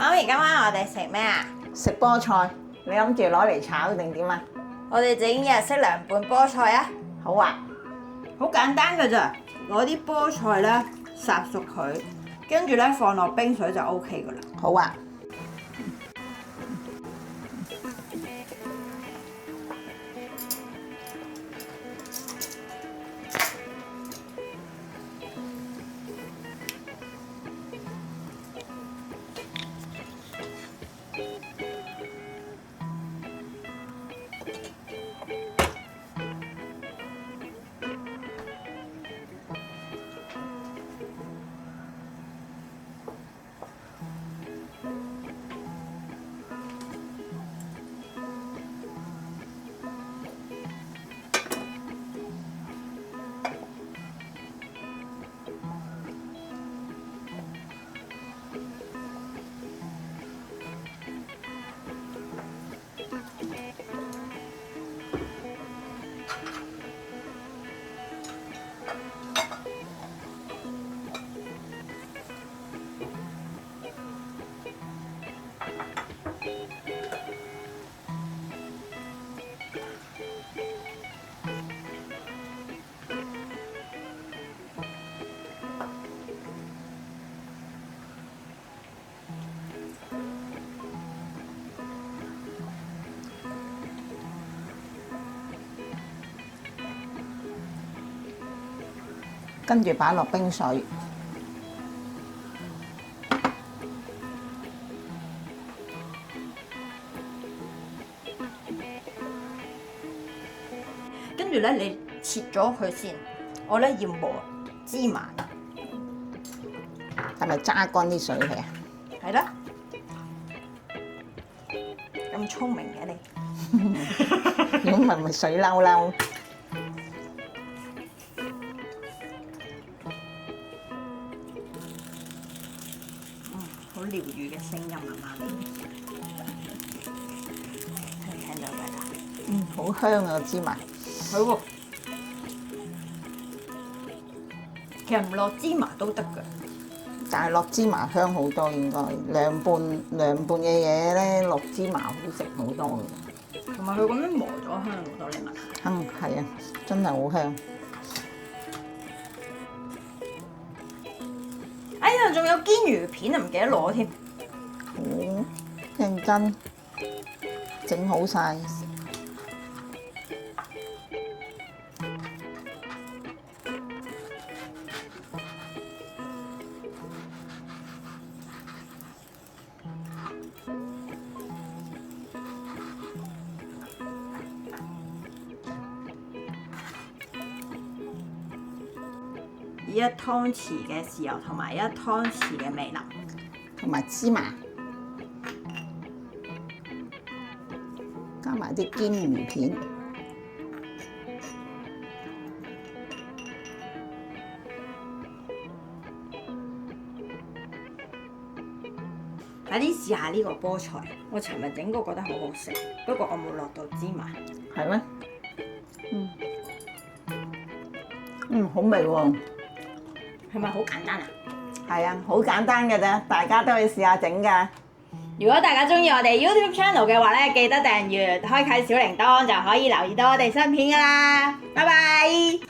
媽咪，今晚我哋食咩啊？食菠菜，你諗住攞嚟炒定點啊？我哋整日式涼拌菠菜啊！好啊，好簡單㗎咋，攞啲菠菜咧烚熟佢，跟住咧放落冰水就 OK 㗎啦。好啊。跟住擺落冰水，跟住咧，你切咗佢先。我咧要磨芝麻，係咪揸乾啲水佢啊？係啦。咁聰明嘅你，如果唔係咪水嬲嬲？好療愈嘅聲音啊，媽咪，聽到㗎啦。好香啊芝麻。係喎，其實唔落芝麻都得㗎。但係落芝麻香好多，應該涼拌嘅嘢咧，落芝麻好食好多嘅。同埋佢咁樣磨咗香好多，你聞下。係啊，真係好香。哎呀，仲有堅魚片啊，唔記得攞添。好認真，整好晒。一湯匙嘅豉油同埋一湯匙嘅味淋，同埋芝麻，加埋啲堅魚片。快啲試下呢個菠菜，我尋日整過覺得好好食，不過我冇落到芝麻。係咩？好味喎！係咪好簡單啊？係啊，好簡單嘅啫，大家都可以試下整㗎。如果大家中意我哋 YouTube channel 嘅話咧，記得訂閱、開啟小鈴鐺就可以留意到我哋新片㗎喇。拜拜。